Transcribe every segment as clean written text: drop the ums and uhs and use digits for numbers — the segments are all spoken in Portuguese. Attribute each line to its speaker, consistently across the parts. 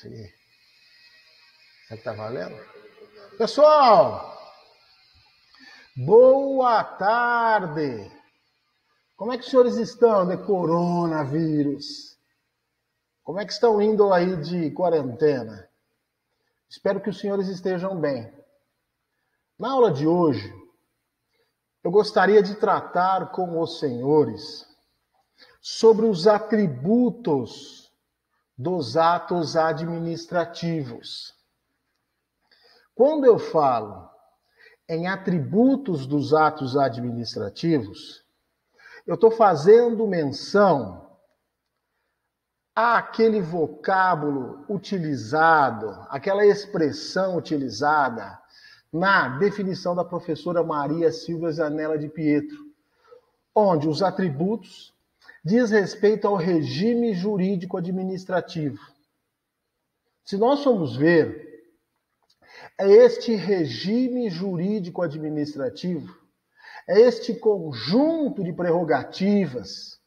Speaker 1: Sim. Será que tá valendo? Pessoal, boa tarde. Como é que os senhores estão de coronavírus? Como é que estão indo aí de quarentena? Espero que os senhores estejam bem. Na aula de hoje, eu gostaria de tratar com os senhores sobre os atributos dos atos administrativos. Quando eu falo em atributos dos atos administrativos, eu estou fazendo menção àquele vocábulo utilizado, aquela expressão utilizada na definição da professora Maria Silvia Zanella de Pietro, onde os atributos diz respeito ao regime jurídico administrativo. Se nós formos ver, é este regime jurídico administrativo, é este conjunto de prerrogativas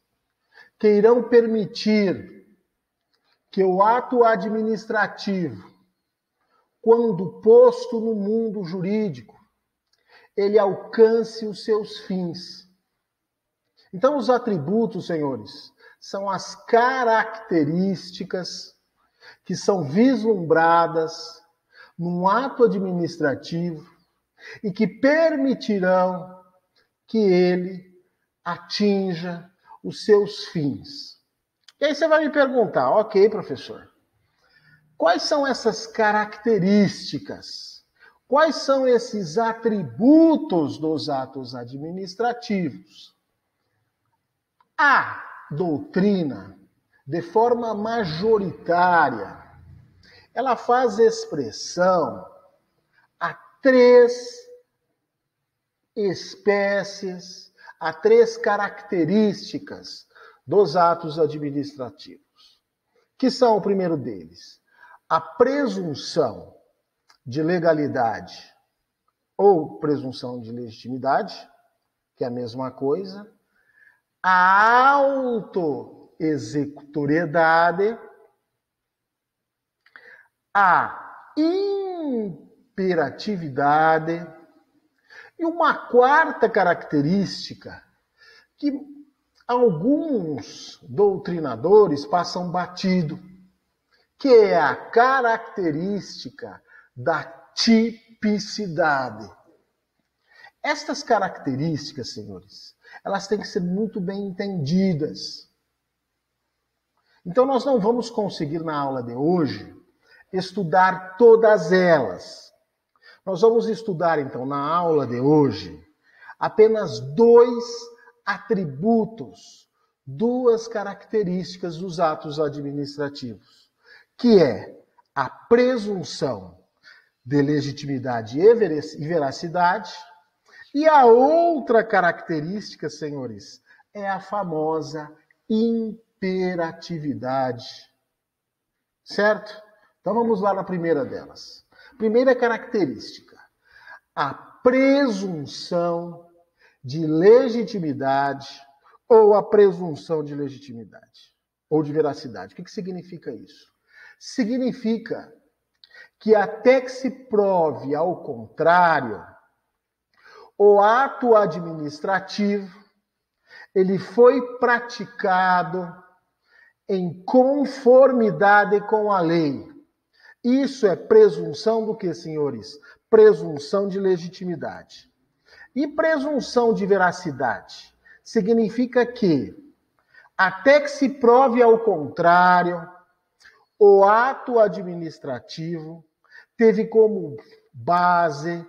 Speaker 1: que irão permitir que o ato administrativo, quando posto no mundo jurídico, ele alcance os seus fins. Então, os atributos, senhores, são as características que são vislumbradas num ato administrativo e que permitirão que ele atinja os seus fins. E aí você vai me perguntar, ok, professor, quais são essas características? Quais são esses atributos dos atos administrativos? A doutrina, de forma majoritária, ela faz expressão a três espécies, a três características dos atos administrativos, que são o primeiro deles, a presunção de legalidade ou presunção de legitimidade, que é a mesma coisa, a autoexecutoriedade, a imperatividade e uma quarta característica que alguns doutrinadores passam batido, que é a característica da tipicidade. Estas características, senhores, elas têm que ser muito bem entendidas. Então, nós não vamos conseguir, na aula de hoje, estudar todas elas. Nós vamos estudar, então, na aula de hoje, apenas dois atributos, duas características dos atos administrativos, que é a presunção de legitimidade e veracidade, e a outra característica, senhores, é a famosa imperatividade. Certo? Então vamos lá na primeira delas. Primeira característica, a presunção de legitimidade ou a presunção de legitimidade ou de veracidade. O que significa isso? Significa que até que se prove ao contrário, o ato administrativo, ele foi praticado em conformidade com a lei. Isso é presunção do que, senhores? Presunção de legitimidade. E presunção de veracidade? Significa que, até que se prove ao contrário, o ato administrativo teve como base,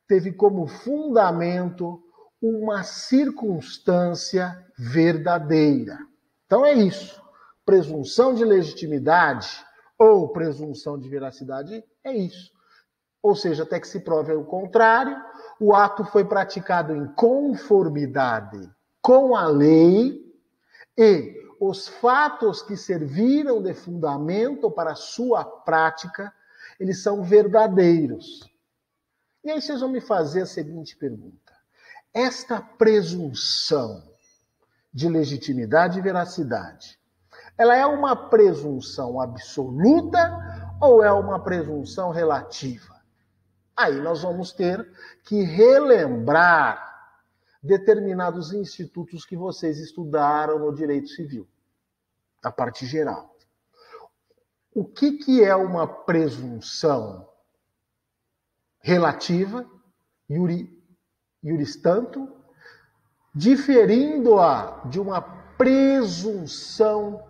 Speaker 1: teve como fundamento uma circunstância verdadeira. Então é isso. Presunção de legitimidade ou presunção de veracidade é isso. Ou seja, até que se prove o contrário, o ato foi praticado em conformidade com a lei e os fatos que serviram de fundamento para a sua prática, eles são verdadeiros. E aí vocês vão me fazer a seguinte pergunta. Esta presunção de legitimidade e veracidade, Ela é uma presunção absoluta ou é uma presunção relativa? Aí nós vamos ter que relembrar determinados institutos que vocês estudaram no direito civil, a parte geral. O que é uma presunção relativa, iuris tanto, diferindo-a de uma presunção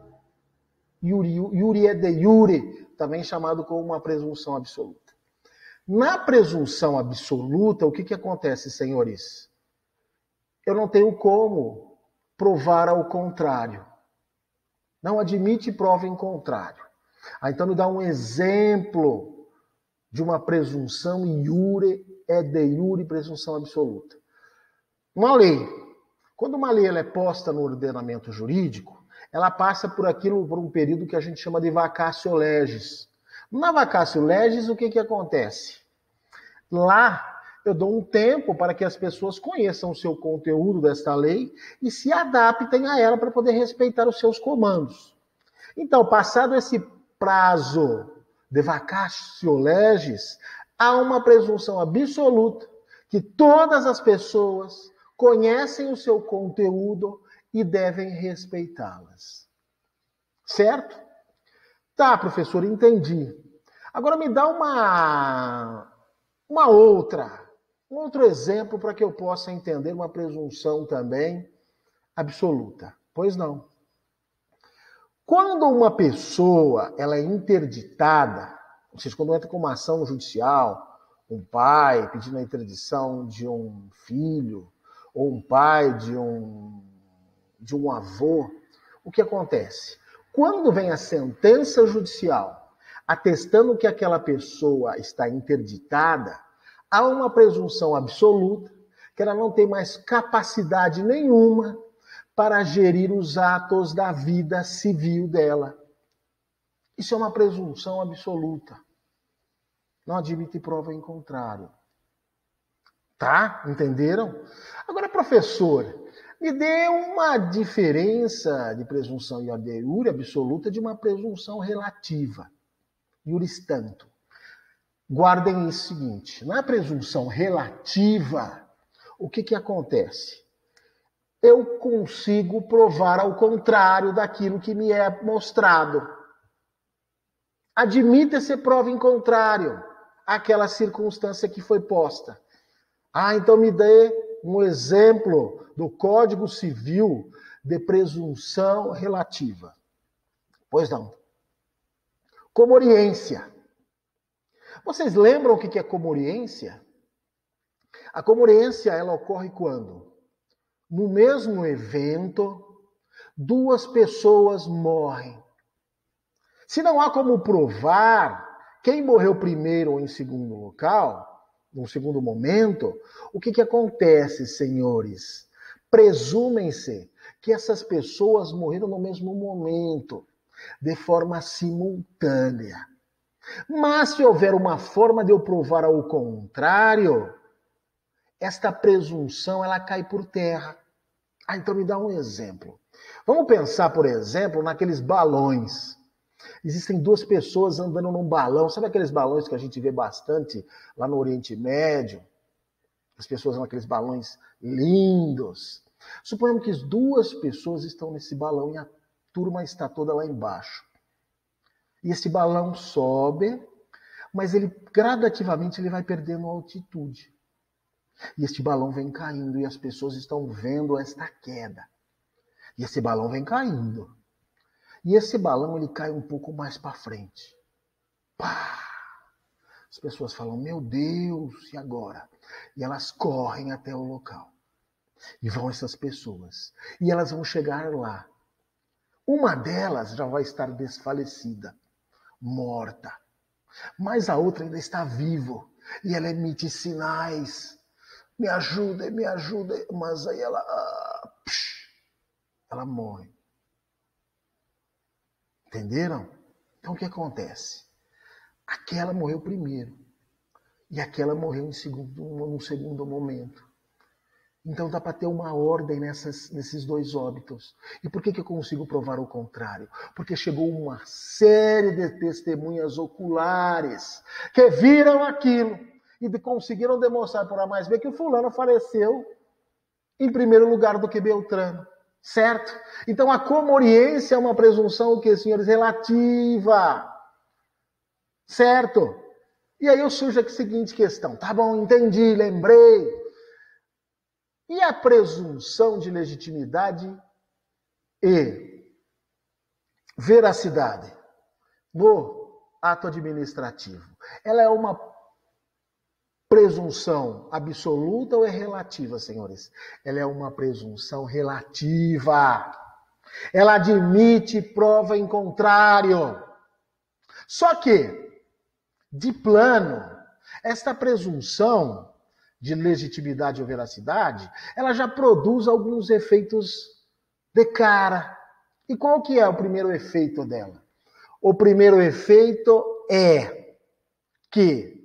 Speaker 1: iurie de iure, também chamado como uma presunção absoluta. Na presunção absoluta, o que acontece, senhores? Eu não tenho como provar ao contrário. Não admite prova em contrário. Então me dá um exemplo de uma presunção iure de iure, presunção absoluta. Uma lei. Quando uma lei ela é posta no ordenamento jurídico, ela passa por um período que a gente chama de vacatio legis. Na vacatio legis, o que acontece? Lá, eu dou um tempo para que as pessoas conheçam o seu conteúdo desta lei e se adaptem a ela para poder respeitar os seus comandos. Então, passado esse prazo de vacatio legis, há uma presunção absoluta que todas as pessoas conhecem o seu conteúdo e devem respeitá-las. Certo? Tá, professor, entendi. Agora me dá um outro exemplo para que eu possa entender uma presunção também absoluta. Pois não. Quando uma pessoa ela é interditada, ou seja, quando entra com uma ação judicial, um pai pedindo a interdição de um filho, ou um pai de um avô, o que acontece? Quando vem a sentença judicial atestando que aquela pessoa está interditada, há uma presunção absoluta que ela não tem mais capacidade nenhuma para gerir os atos da vida civil dela. Isso é uma presunção absoluta. Não admite prova em contrário. Tá? Entenderam? Agora, professor, me dê uma diferença de presunção iure absoluta de uma presunção relativa. Iuris tanto. Guardem isso seguinte. Na presunção relativa, o que acontece? Eu consigo provar ao contrário daquilo que me é mostrado. Admita-se prova em contrário àquela circunstância que foi posta. Então me dê um exemplo do Código Civil de presunção relativa. Pois não. Comoriência. Vocês lembram o que é comoriência? A comoriência, ela ocorre quando? No mesmo evento, duas pessoas morrem. Se não há como provar quem morreu primeiro ou em segundo local, num segundo momento, o que acontece, senhores? Presumem-se que essas pessoas morreram no mesmo momento, de forma simultânea. Mas se houver uma forma de eu provar ao contrário, esta presunção ela cai por terra. Então me dá um exemplo. Vamos pensar, por exemplo, naqueles balões. Existem duas pessoas andando num balão. Sabe aqueles balões que a gente vê bastante lá no Oriente Médio? As pessoas naqueles balões lindos. Suponhamos que as duas pessoas estão nesse balão e a turma está toda lá embaixo. E esse balão sobe, mas ele gradativamente ele vai perdendo altitude. E este balão vem caindo e as pessoas estão vendo esta queda. E esse balão vem caindo. E esse balão ele cai um pouco mais para frente. Pá! As pessoas falam, meu Deus, e agora? E elas correm até o local. E vão essas pessoas. E elas vão chegar lá. Uma delas já vai estar desfalecida, morta. Mas a outra ainda está viva. E ela emite sinais. Me ajuda, me ajuda. Mas aí ela morre. Entenderam? Então o que acontece? Aquela morreu primeiro. E aquela morreu num segundo momento. Então dá para ter uma ordem nesses dois óbitos. E por que eu consigo provar o contrário? Porque chegou uma série de testemunhas oculares que viram aquilo e conseguiram demonstrar por A mais B que o fulano faleceu em primeiro lugar do que Beltrano. Certo? Então a comoriência é uma presunção, o que, senhores? Relativa. Certo? E aí surge a seguinte questão. Tá bom, entendi, lembrei. E a presunção de legitimidade e veracidade no ato administrativo? Ela é uma presunção absoluta ou é relativa, senhores? Ela é uma presunção relativa. Ela admite prova em contrário. Só que, de plano, esta presunção de legitimidade ou veracidade, ela já produz alguns efeitos de cara. E qual que é o primeiro efeito dela? O primeiro efeito é que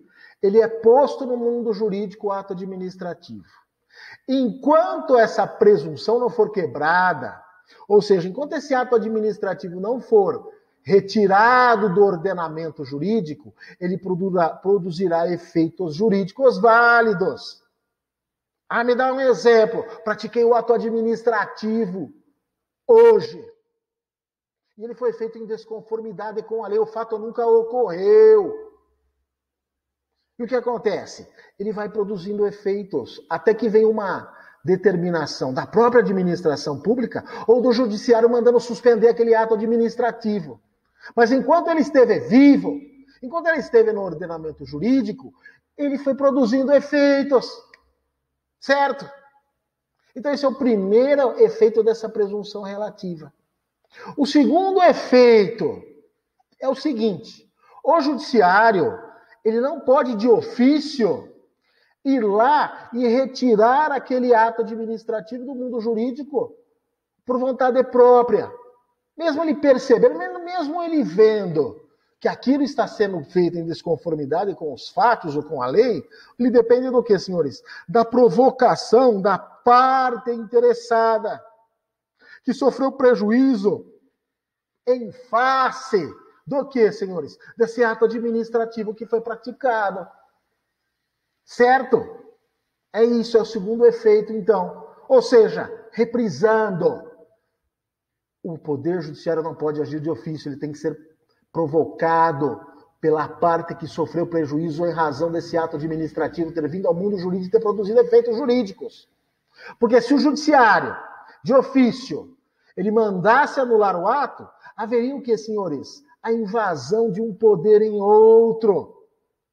Speaker 1: ele é posto no mundo jurídico o ato administrativo. Enquanto essa presunção não for quebrada, ou seja, enquanto esse ato administrativo não for retirado do ordenamento jurídico, ele produzirá efeitos jurídicos válidos. Me dá um exemplo. Pratiquei o ato administrativo hoje. E ele foi feito em desconformidade com a lei. O fato nunca ocorreu. E o que acontece? Ele vai produzindo efeitos até que vem uma determinação da própria administração pública ou do judiciário mandando suspender aquele ato administrativo. Mas enquanto ele esteve vivo, enquanto ele esteve no ordenamento jurídico, ele foi produzindo efeitos. Certo? Então esse é o primeiro efeito dessa presunção relativa. O segundo efeito é o seguinte: o judiciário, ele não pode de ofício ir lá e retirar aquele ato administrativo do mundo jurídico por vontade própria. Mesmo ele percebendo, mesmo ele vendo que aquilo está sendo feito em desconformidade com os fatos ou com a lei, ele depende do que, senhores? Da provocação da parte interessada, que sofreu prejuízo em face do que, senhores? Desse ato administrativo que foi praticado. Certo? É isso, é o segundo efeito, então. Ou seja, reprisando, o Poder Judiciário não pode agir de ofício, ele tem que ser provocado pela parte que sofreu prejuízo em razão desse ato administrativo ter vindo ao mundo jurídico e ter produzido efeitos jurídicos. Porque se o Judiciário, de ofício, ele mandasse anular o ato, haveria o que, senhores? A invasão de um poder em outro.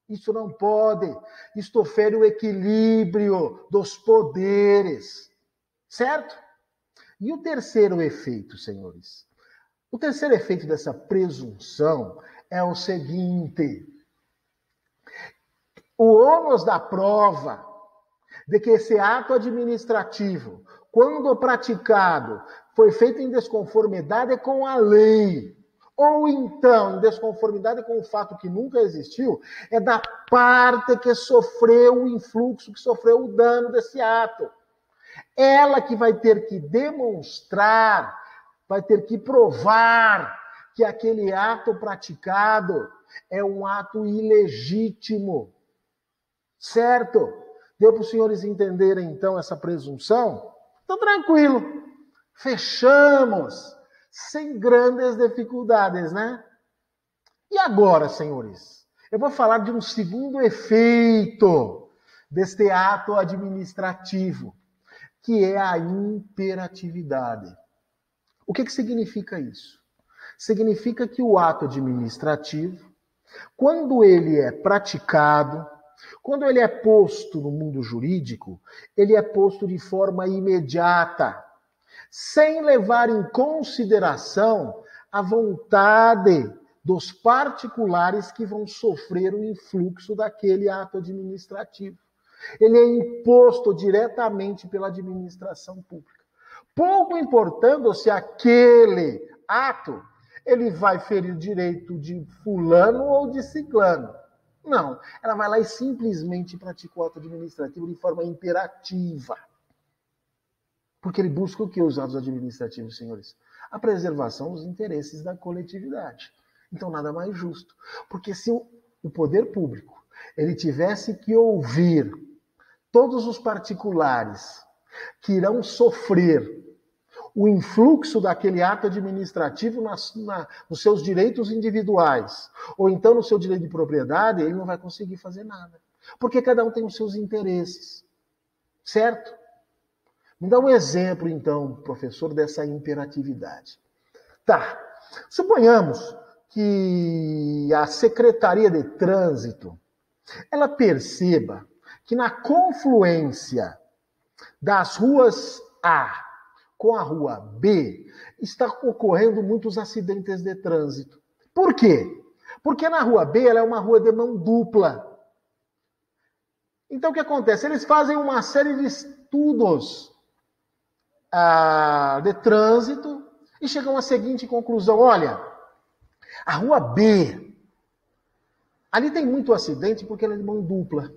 Speaker 1: Isso não pode. Isto fere o equilíbrio dos poderes. Certo? E o terceiro efeito, senhores? O terceiro efeito dessa presunção é o seguinte: o ônus da prova de que esse ato administrativo, quando praticado, foi feito em desconformidade com a lei, ou então em desconformidade com o fato que nunca existiu, é da parte que sofreu o influxo, que sofreu o dano desse ato. Ela que vai ter que demonstrar, vai ter que provar que aquele ato praticado é um ato ilegítimo. Certo? Deu para os senhores entenderem, então, essa presunção? Então, tranquilo. Fechamos. Sem grandes dificuldades, né? E agora, senhores? Eu vou falar de um segundo efeito deste ato administrativo, que é a imperatividade. O que significa isso? Significa que o ato administrativo, quando ele é praticado, quando ele é posto no mundo jurídico, ele é posto de forma imediata, sem levar em consideração a vontade dos particulares que vão sofrer o influxo daquele ato administrativo. Ele é imposto diretamente pela administração pública. Pouco importando se aquele ato ele vai ferir direito de fulano ou de ciclano. Não, ela vai lá e simplesmente pratica o ato administrativo de forma imperativa. Porque ele busca o que, os atos administrativos, senhores? A preservação dos interesses da coletividade. Então, nada mais justo. Porque se o poder público ele tivesse que ouvir todos os particulares que irão sofrer o influxo daquele ato administrativo nos seus direitos individuais, ou então no seu direito de propriedade, ele não vai conseguir fazer nada. Porque cada um tem os seus interesses. Certo? Me dá um exemplo, então, professor, dessa imperatividade. Tá. Suponhamos que a Secretaria de Trânsito ela perceba que na confluência das ruas A com a rua B está ocorrendo muitos acidentes de trânsito. Por quê? Porque na rua B ela é uma rua de mão dupla. Então o que acontece? Eles fazem uma série de estudos de trânsito e chegam à seguinte conclusão: olha, a rua B, ali tem muito acidente porque ela é de mão dupla.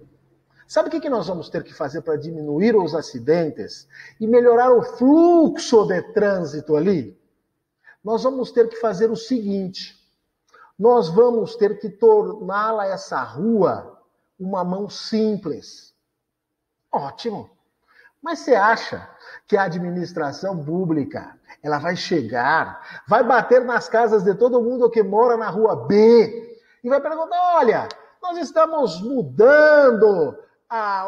Speaker 1: Sabe o que nós vamos ter que fazer para diminuir os acidentes e melhorar o fluxo de trânsito ali? Nós vamos ter que fazer o seguinte: nós vamos ter que torná-la, essa rua, uma mão simples. Ótimo. Mas você acha que a administração pública ela vai chegar, vai bater nas casas de todo mundo que mora na rua B e vai perguntar: olha, nós estamos mudando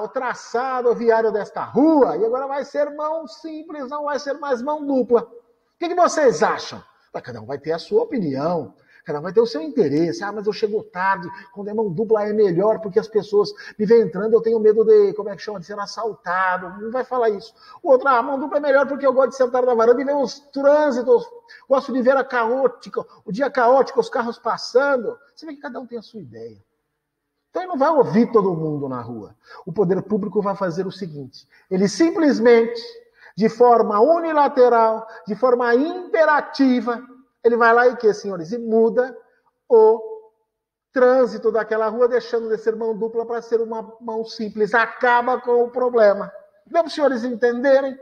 Speaker 1: o traçado viário desta rua e agora vai ser mão simples, não vai ser mais mão dupla. O que vocês acham? Cada um vai ter a sua opinião. Cada um vai ter o seu interesse. Mas eu chego tarde, quando é mão dupla é melhor, porque as pessoas me vêm entrando, eu tenho medo de, de ser assaltado. Não vai falar isso. O outro, mão dupla é melhor porque eu gosto de sentar na varanda e ver os trânsitos. Gosto de ver o dia caótico, os carros passando. Você vê que cada um tem a sua ideia. Então ele não vai ouvir todo mundo na rua. O poder público vai fazer o seguinte: ele simplesmente, de forma unilateral, de forma imperativa, ele vai lá e senhores? E muda o trânsito daquela rua, deixando de ser mão dupla para ser uma mão simples. Acaba com o problema. Deu para os senhores entenderem?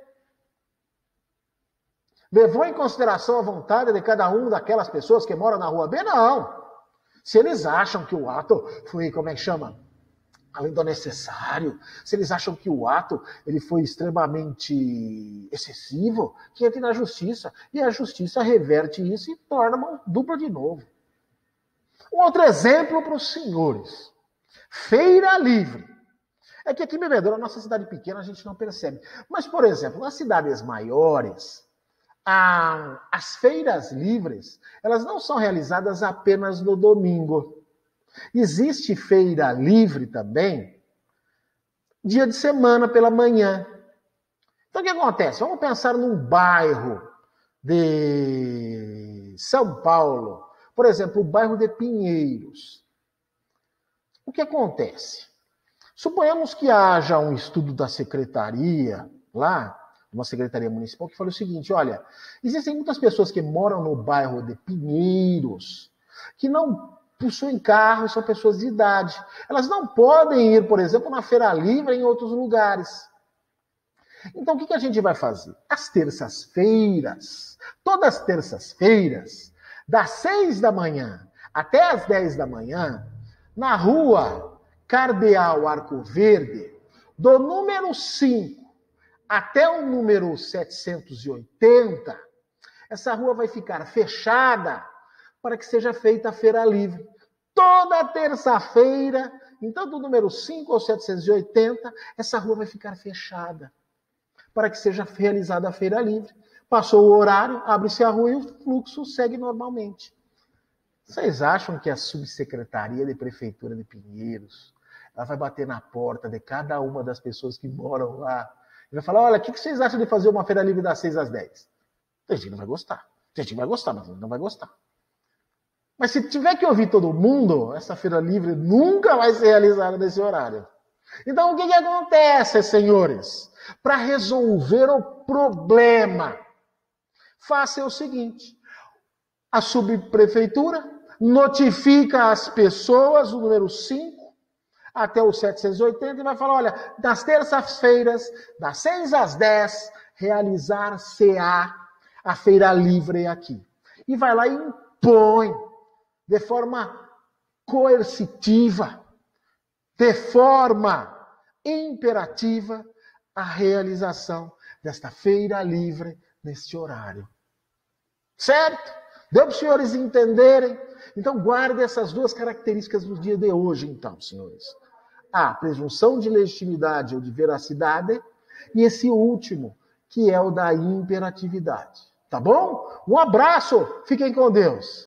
Speaker 1: Levou em consideração a vontade de cada um daquelas pessoas que moram na rua B? Não. Se eles acham que o ato foi, além do necessário, se eles acham que o ato ele foi extremamente excessivo, que entre na justiça. E a justiça reverte isso e torna uma dupla de novo. Um outro exemplo para os senhores. Feira livre. É que aqui em Bebedouro, nossa cidade pequena, a gente não percebe. Mas, por exemplo, nas cidades maiores, as feiras livres, elas não são realizadas apenas no domingo. Existe feira livre também dia de semana pela manhã. Então o que acontece? Vamos pensar num bairro de São Paulo, por exemplo, o bairro de Pinheiros. O que acontece? Suponhamos que haja um estudo da secretaria lá, uma secretaria municipal, que fala o seguinte: olha, existem muitas pessoas que moram no bairro de Pinheiros que não possuem carro, são pessoas de idade. Elas não podem ir, por exemplo, na feira livre em outros lugares. Então, o que a gente vai fazer? Às terças-feiras, todas as terças-feiras, das 6 da manhã até as 10 da manhã, na rua Cardeal Arco Verde, do número 5 até o número 780, essa rua vai ficar fechada para que seja feita a feira livre. Toda terça-feira, então do número 5 ao 780, essa rua vai ficar fechada para que seja realizada a feira livre. Passou o horário, abre-se a rua e o fluxo segue normalmente. Vocês acham que a subsecretaria de Prefeitura de Pinheiros ela vai bater na porta de cada uma das pessoas que moram lá e vai falar: olha, o que vocês acham de fazer uma feira livre das 6 às 10? Tem gente que não vai gostar. Tem gente que vai gostar, mas não vai gostar. Mas se tiver que ouvir todo mundo, essa feira livre nunca vai ser realizada nesse horário. Então o que acontece, senhores? Para resolver o problema, faça o seguinte: a subprefeitura notifica as pessoas, o número 5 até o 780, e vai falar: olha, das terças-feiras, das 6 às 10, realizar-se-á a feira livre aqui. E vai lá e impõe, de forma coercitiva, de forma imperativa, a realização desta feira livre neste horário. Certo? Deu para os senhores entenderem? Então guarde essas duas características do dia de hoje, então, senhores. A presunção de legitimidade ou de veracidade e esse último, que é o da imperatividade. Tá bom? Um abraço, fiquem com Deus.